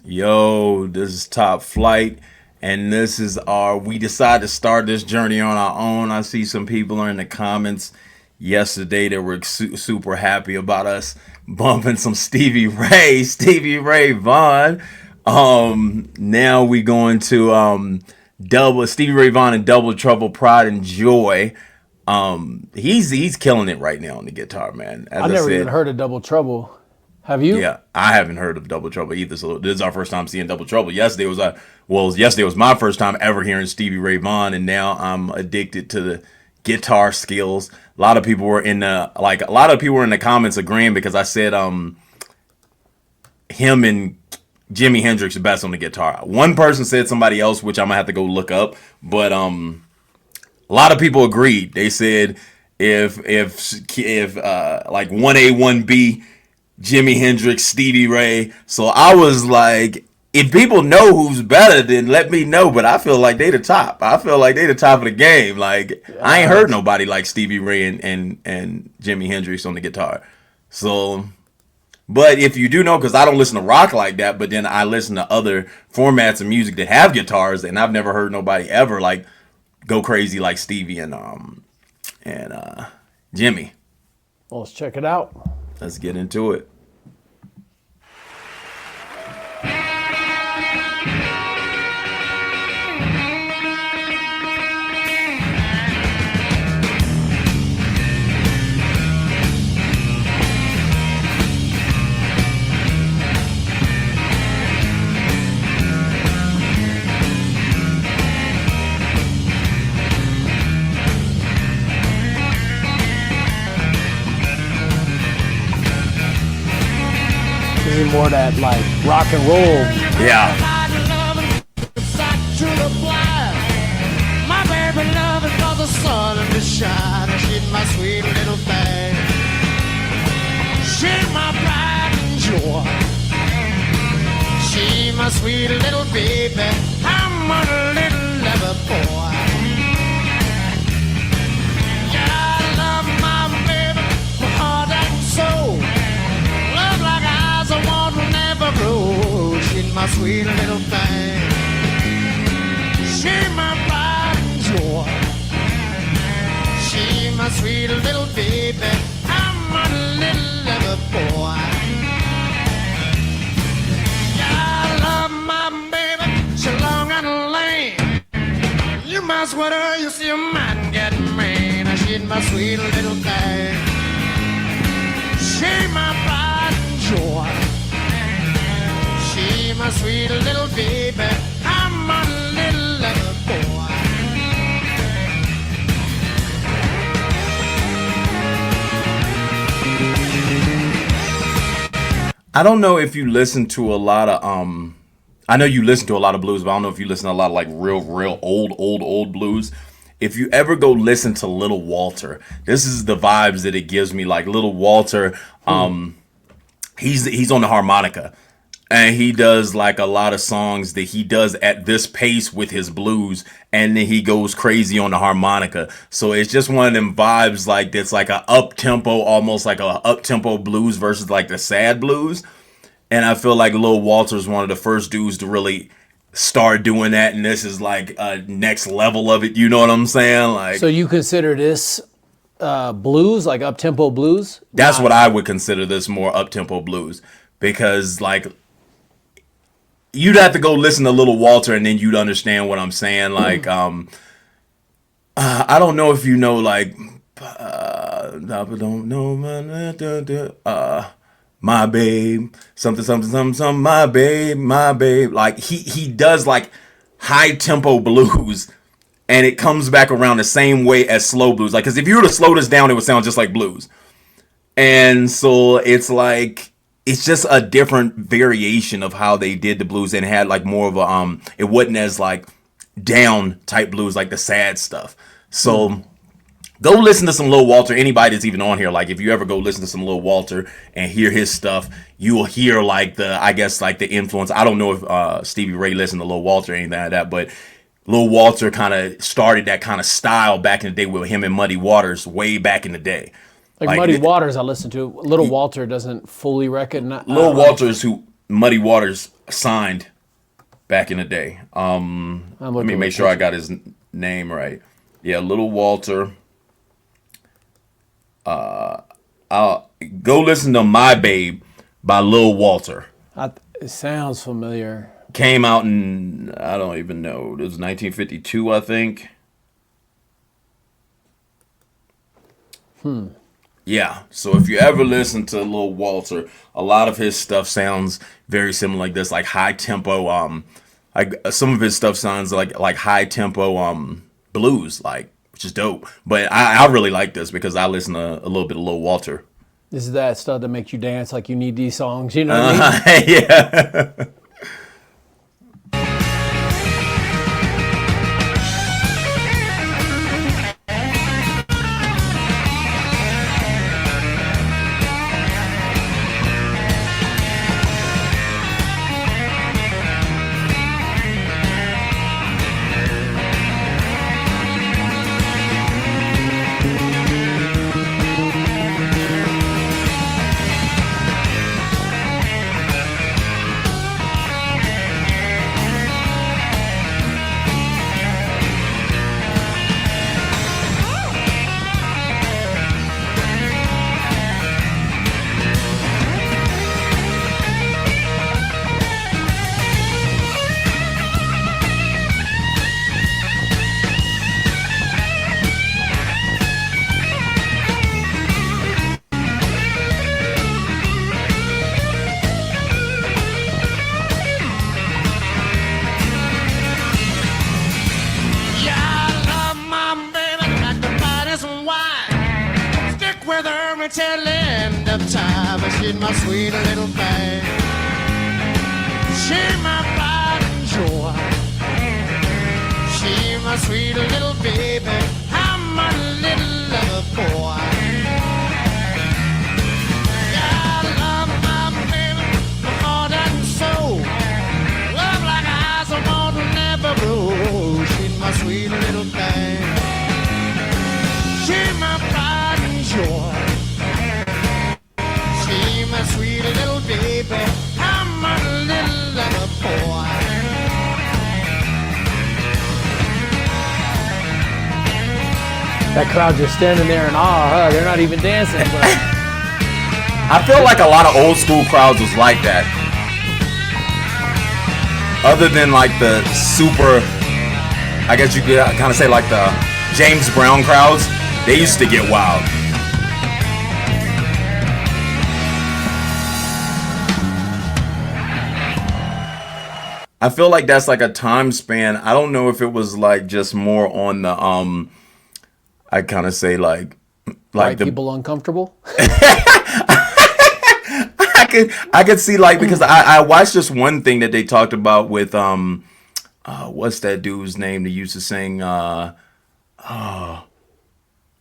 Yo, this is Top Flight, and this is we decided to start this journey on our own. I see some people are in the comments yesterday that were super happy about us bumping some Stevie Ray Vaughan. Now we going to double Stevie Ray Vaughan and Double Trouble, Pride and Joy. He's killing it right now on the guitar, man. As I never even heard of Double Trouble. Have you? Yeah, I haven't heard of Double Trouble either. So this is our first time seeing Double Trouble. Yesterday was my first time ever hearing Stevie Ray Vaughan, and now I'm addicted to the guitar skills. A lot of people were in the comments agreeing because I said him and Jimi Hendrix are best on the guitar. One person said somebody else, which I'm gonna have to go look up, but a lot of people agreed. They said if like 1A 1B. Jimi Hendrix, Stevie Ray. So I was like, if people know who's better, then let me know. But I feel like they the top. I feel like they the top of the game. Like I ain't heard nobody like Stevie Ray and Jimi Hendrix on the guitar. So, but if you do know, because I don't listen to rock like that, but then I listen to other formats of music that have guitars, and I've never heard nobody ever like go crazy like Stevie and Jimmy. Well, let's check it out. Let's get into it. More that like rock and roll. Yeah. My baby loving for the sun and the shine. She's my sweet little thing. She's my pride and joy. She's my sweet little baby. I'm a little lover boy. Yeah, I love my baby for heart and soul. Love like eyes I want to never grow. She's my sweet little thing. She's my pride and joy. She's my sweet little baby. I'm a little lover boy. Yeah, I love my baby. She's long and lame. You must with her, you see a man get mean. She's my sweet little thing. She's my pride and joy. She's my sweet little baby. I'm a little lover boy. I don't know if you listen to a lot of I know you listen to a lot of blues, but I don't know if you listen to a lot of like real old blues. If you ever go listen to Little Walter, this is the vibes that it gives me. Like Little Walter, he's on the harmonica, and he does like a lot of songs that he does at this pace with his blues, and then he goes crazy on the harmonica. So it's just one of them vibes like that's like a up tempo, almost like a up tempo blues versus like the sad blues. And I feel like Lil Walter's one of the first dudes to really start doing that, and this is like a next level of it. You know what I'm saying? Like, so you consider this blues, like up tempo blues? That's what I would consider this, more up tempo blues, because like you'd have to go listen to Little Walter and then you'd understand what I'm saying. Like, I don't know if you know like don't know my babe, something, my babe. Like he does like high tempo blues, and it comes back around the same way as slow blues. Like, cause if you were to slow this down, it would sound just like blues. And so it's like, it's just a different variation of how they did the blues, and had like more of a, it wasn't as like down type blues, like the sad stuff. So go listen to some Lil Walter. Anybody that's even on here, like if you ever go listen to some Lil Walter and hear his stuff, you will hear like I guess like the influence. I don't know if Stevie Ray listened to Lil Walter or anything like that, but Lil Walter kind of started that kind of style back in the day with him and Muddy Waters way back in the day. Like Muddy Waters I listen to. Little Walter doesn't fully recognize. Lil Walters who Muddy Waters signed back in the day. Let me make sure I got his name right. Yeah, Little Walter. I'll go listen to My Babe by Lil Walter. It sounds familiar. Came out in, I don't even know, it was 1952, I think. Yeah, so if you ever listen to Lil Walter, a lot of his stuff sounds very similar like this, like high tempo, like some of his stuff sounds like high tempo blues, like, which is dope. But I really like this because I listen to a little bit of Lil Walter. This is that stuff that makes you dance like you need these songs, you know what I mean? Yeah. Till end of time, she's my sweet little thing. She my pride and joy. She my sweet little baby. I'm a little lover boy. Yeah, I love my baby, my heart and soul. Love like eyes of water never grow. She's my sweet little thing. She my pride and joy. My sweet little baby, I'm a little lover boy. That crowd just standing there in awe, huh? They're not even dancing. But I feel like a lot of old school crowds was like that. Other than like the super, I guess you could kind of say like the James Brown crowds, they used to get wild. I feel like that's like a time span. I don't know if it was like just more on the I kind of say like white people uncomfortable. I could see like because I watched this one thing that they talked about with what's that dude's name that used to sing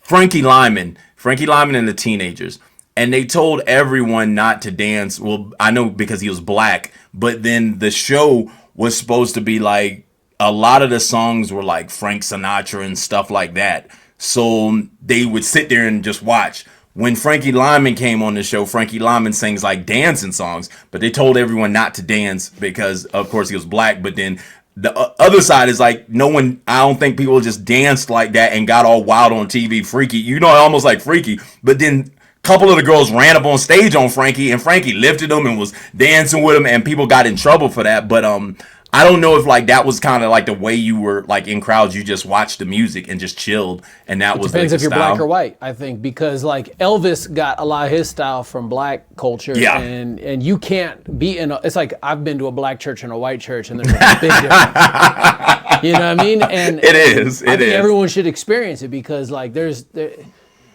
Frankie Lyman and the Teenagers. And they told everyone not to dance. Well, I know because he was black, but then the show was supposed to be like a lot of the songs were like Frank Sinatra and stuff like that. So they would sit there and just watch. When Frankie Lyman came on the show, Frankie Lyman sings like dancing songs, but they told everyone not to dance because, of course, he was black. But then the other side is like I don't think people just danced like that and got all wild on TV, freaky. You know, almost like freaky. But then couple of the girls ran up on stage on Frankie, and Frankie lifted them and was dancing with him, and people got in trouble for that. But I don't know if like that was kind of like the way you were like in crowds, you just watched the music and just chilled, and that was depends like, if you're style. black or white, I think, because like Elvis got a lot of his style from black culture, Yeah. and you can't be in it's like I've been to a black church and a white church, and there's a big difference. You know what I mean? And It is. I think everyone should experience it because like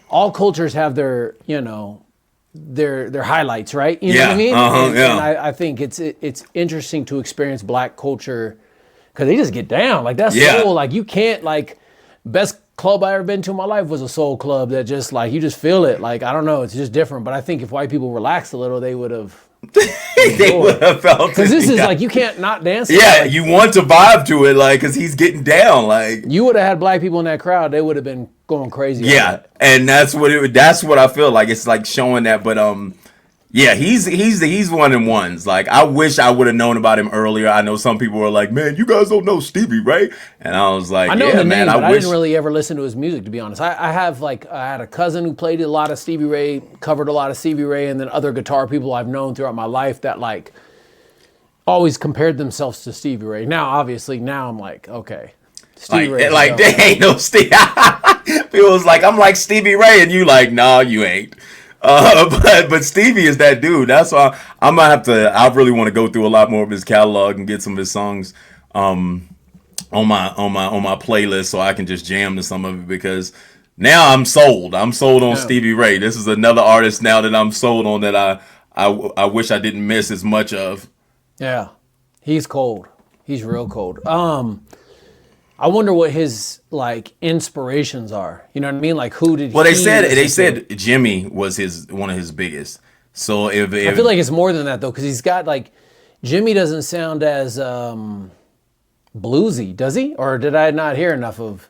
all cultures have their, you know, their highlights, right? You know what I mean? And I think it's interesting to experience black culture because they just get down. Like that's soul. Like you can't like best club I ever been to in my life was a soul club that just like you just feel it. Like I don't know, it's just different. But I think if white people relaxed a little, they would have. They would have felt because this is like you can't not dance. Yeah, like, you want to vibe to it, like because he's getting down, like you would have had black people in that crowd, they would have been going crazy. Yeah, and that's what I feel like. It's like showing that, but Yeah, he's one in ones. Like, I wish I would have known about him earlier. I know some people were like, "Man, you guys don't know Stevie, right?" And I was like, I know "Yeah, the man, name, but I I wish." didn't really ever listen to his music, to be honest. I had a cousin who played a lot of Stevie Ray, covered a lot of Stevie Ray, and then other guitar people I've known throughout my life that like always compared themselves to Stevie Ray. Now, obviously, now I'm like, okay, Stevie Ray. Like they ain't no Stevie. People was like, "I'm like Stevie Ray," and you like, "No, you ain't." But Stevie is that dude. That's why I'm gonna have to. I really want to go through a lot more of his catalog and get some of his songs on my playlist so I can just jam to some of it, because now I'm sold. I'm sold on Stevie Ray. This is another artist now that I'm sold on that I wish I didn't miss as much of. Yeah, he's cold. He's real cold. I wonder what his like inspirations are. You know what I mean? Like, who did? Well, they said Jimmy was one of his biggest. So if I feel like it's more than that though, because he's got like Jimmy doesn't sound as bluesy, does he? Or did I not hear enough of?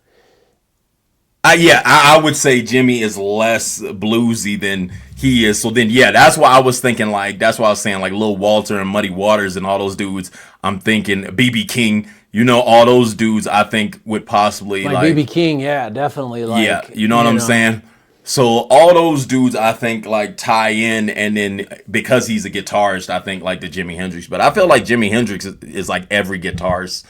I would say Jimmy is less bluesy than he is. So then, yeah, that's why I was thinking like, that's why I was saying like Lil Walter and Muddy Waters and all those dudes. I'm thinking BB King, all those dudes I think would possibly like BB King, yeah, definitely. Like, yeah, you know what I'm saying? So all those dudes I think like tie in, and then because he's a guitarist, I think like the Jimi Hendrix. But I feel like Jimi Hendrix is like every guitarist.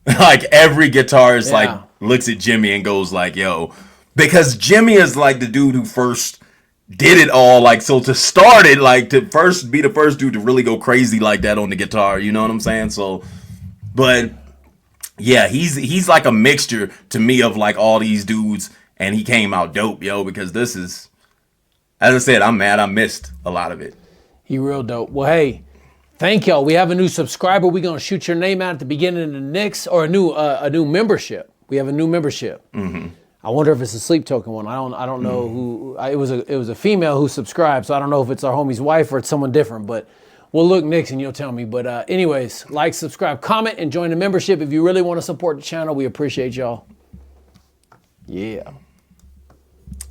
Like every guitarist like looks at Jimmy and goes like, "Yo," because Jimmy is like the dude who first did it all. Like, so to start it, like to first be the first dude to really go crazy like that on the guitar. You know what I'm saying? So, but yeah, he's like a mixture to me of like all these dudes, and he came out dope, yo. Because this is, as I said, I'm mad I missed a lot of it. He real dope. Well, hey. Thank y'all. We have a new subscriber. We're gonna shoot your name out at the beginning of the next, or a new membership. We have a new membership. Mm-hmm. I wonder if it's a sleep token one. I don't know who. It was a female who subscribed, so I don't know if it's our homie's wife or it's someone different. But we'll look next and you'll tell me. But anyways, like, subscribe, comment, and join the membership if you really want to support the channel. We appreciate y'all. Yeah.